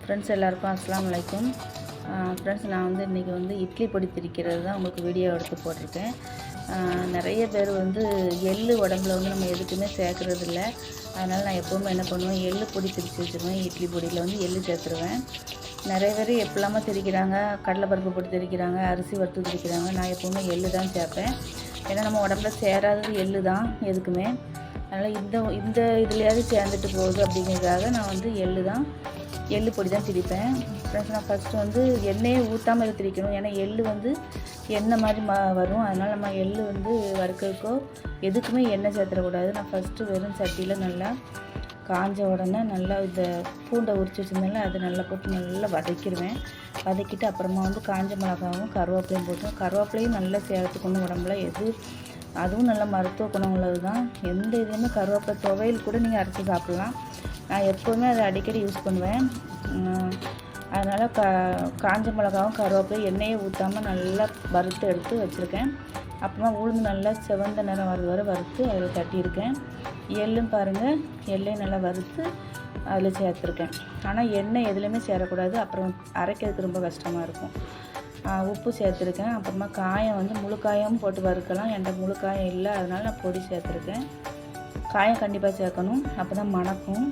Friends எல்லாருக்கும் அஸ்ஸலாமு அலைக்கும். ஃப்ரெண்ட்ஸ், நான் வந்து இன்றைக்கி வந்து இட்லி பொடி திரிக்கிறது தான் உங்களுக்கு வீடியோ எடுத்து போட்டிருக்கேன். நிறைய பேர் வந்து எள்ளு உடம்புல வந்து நம்ம எதுக்குமே சேர்க்குறது இல்லை. அதனால் நான் எப்போவுமே என்ன பண்ணுவேன், எள்ளு பொடி திரித்து வச்சுருவேன். இட்லி பொடியில் வந்து எள்ளு சேர்த்துருவேன். நிறைய பேர் எப்படிலாமா திரிக்கிறாங்க, கடலைப்பருப்பு போட்டு திரிக்கிறாங்க, அரிசி வறுத்து திரிக்கிறாங்க. நான் எப்போவுமே எள்ளு தான் சேர்ப்பேன். ஏன்னா நம்ம உடம்புல சேராதது எள்ளு தான் எதுக்குமே. அதனால் இந்த இதுலையாவது சேர்ந்துட்டு போகுது அப்படிங்கிறதுக்காக நான் வந்து எள்ளு பொடி தான் திரிப்பேன். ஃப்ரெண்ட்ஸ், நான் ஃபஸ்ட்டு வந்து எண்ணெயே ஊற்றாமல் இதை திரிக்கணும். ஏன்னா எள்ளு வந்து எண்ணெய் மாதிரி வரும். அதனால் நம்ம எள்ளு வந்து வறுக்கிறதுக்கோ எதுக்குமே எண்ணெய் சேர்த்துடக்கூடாது. நான் ஃபஸ்ட்டு வெறும் சட்டியில் நல்லா காஞ்ச உடனே நல்லா இந்த பூண்டை உரிச்சு வச்சுருந்தால அது நல்லா போட்டு நல்லா வதக்கிடுவேன். வதக்கிட்டு அப்புறமா வந்து காஞ்ச மிளகாவும் கருவேப்பிலையும் போட்டு, கருவேப்பிலையும் நல்லா சேர்த்துக்கணும் உடம்புல. அதுவும் நல்ல மருத்துவ குணம் உள்ளது தான். எந்த இதுவுமே கருவேப்பிலை துவையல் கூட நீங்கள் அரைச்சி சாப்பிட்லாம். நான் எப்போவுமே அதை அடிக்கடி யூஸ் பண்ணுவேன். அதனால் காஞ்ச மிளகாவும் கருவேப்பிலையும் எண்ணெயை ஊற்றாமல் நல்லா வறுத்து எடுத்து வச்சுருக்கேன். அப்புறமா உளுந்து நல்லா செவந்த நிறம் வர வறுத்து அதில் தட்டியிருக்கேன். எள்ளும் பாருங்கள், எள்ளையும் நல்லா வறுத்து அதில் சேர்த்துருக்கேன். ஆனால் எண்ணெய் எதுலேயுமே சேரக்கூடாது, அப்புறம் அரைக்கிறதுக்கு ரொம்ப கஷ்டமாக இருக்கும். உப்பு சேர்த்துருக்கேன். அப்புறமா காயம் வந்து முழு காயமும் போட்டு வறுக்கலாம். என்கிட்ட முழு காயம் இல்லை, அதனால் நான் பொடி சேர்த்துருக்கேன். காயம் கண்டிப்பாக சேர்க்கணும், அப்போ தான் மணக்கும்.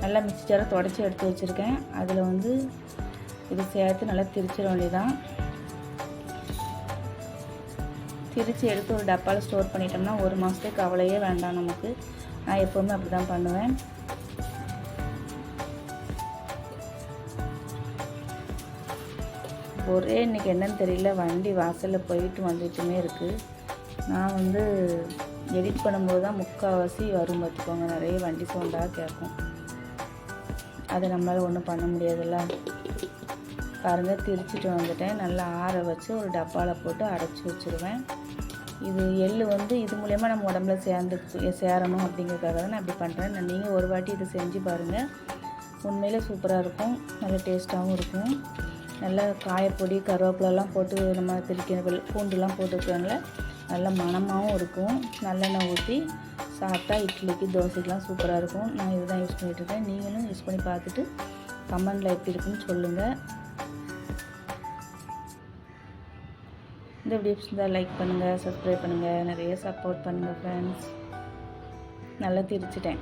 நல்லா மிக்ஸி ஜாரை தொடச்சி எடுத்து வச்சுருக்கேன். அதில் வந்து இதை சேர்த்து நல்லா திரிச்சிட வேண்டியதான். திரித்து எடுத்து ஒரு டப்பாவில் ஸ்டோர் பண்ணிட்டோம்னா ஒரு மாதத்துக்கு கவலையே வேண்டாம் நமக்கு. நான் எப்போவுமே அப்படி தான் பண்ணுவேன். ஒரே இன்றைக்கி என்னன்னு தெரியல, வண்டி வாசலில் போயிட்டு வந்துட்டுமே இருக்குது. நான் வந்து எடிட் பண்ணும்போது தான் முக்கால்வாசி வரும் பார்த்துக்கோங்க. நிறைய வண்டி சவுண்டாக கேட்கும். அதை நம்மளால் ஒன்றும் பண்ண முடியாதுல்ல. பாருங்கள், திரிச்சிட்டு வந்துட்டேன். நல்லா ஆற வச்சு ஒரு டப்பாவில் போட்டு அடைச்சி வச்சுருவேன். இது எள்ளு வந்து இது மூலயமா நம்ம உடம்புல சேரணும் அப்படிங்கிறதுக்காக தான் நான் அப்படி பண்ணுறேன். நீங்கள் ஒரு வாட்டி இதை செஞ்சு பாருங்கள். உண்மையிலே சூப்பராக இருக்கும், நல்ல டேஸ்ட்டாகவும் இருக்கும். நல்லா காயப்பொடி கருவேப்பிலெல்லாம் போட்டு நம்ம திரிக்கிற பூண்டுலாம் போட்டுருக்காங்கள, நல்ல மணமாகவும் இருக்கும். நல்லெண்ணெய் ஊற்றி சாப்பிட்டா இட்லிக்கு தோசைக்கெலாம் சூப்பராக இருக்கும். நான் இதுதான் யூஸ் பண்ணிகிட்ருக்கேன். நீங்களும் யூஸ் பண்ணி பார்த்துட்டு கமெண்டில் எப்படி இருக்குன்னு சொல்லுங்கள். இந்த வீடியோ இருந்தால் லைக் பண்ணுங்கள், சப்ஸ்கிரைப் பண்ணுங்கள், நிறைய சப்போர்ட் பண்ணுங்கள் ஃப்ரெண்ட்ஸ். நல்லா திரிச்சிட்டேன்.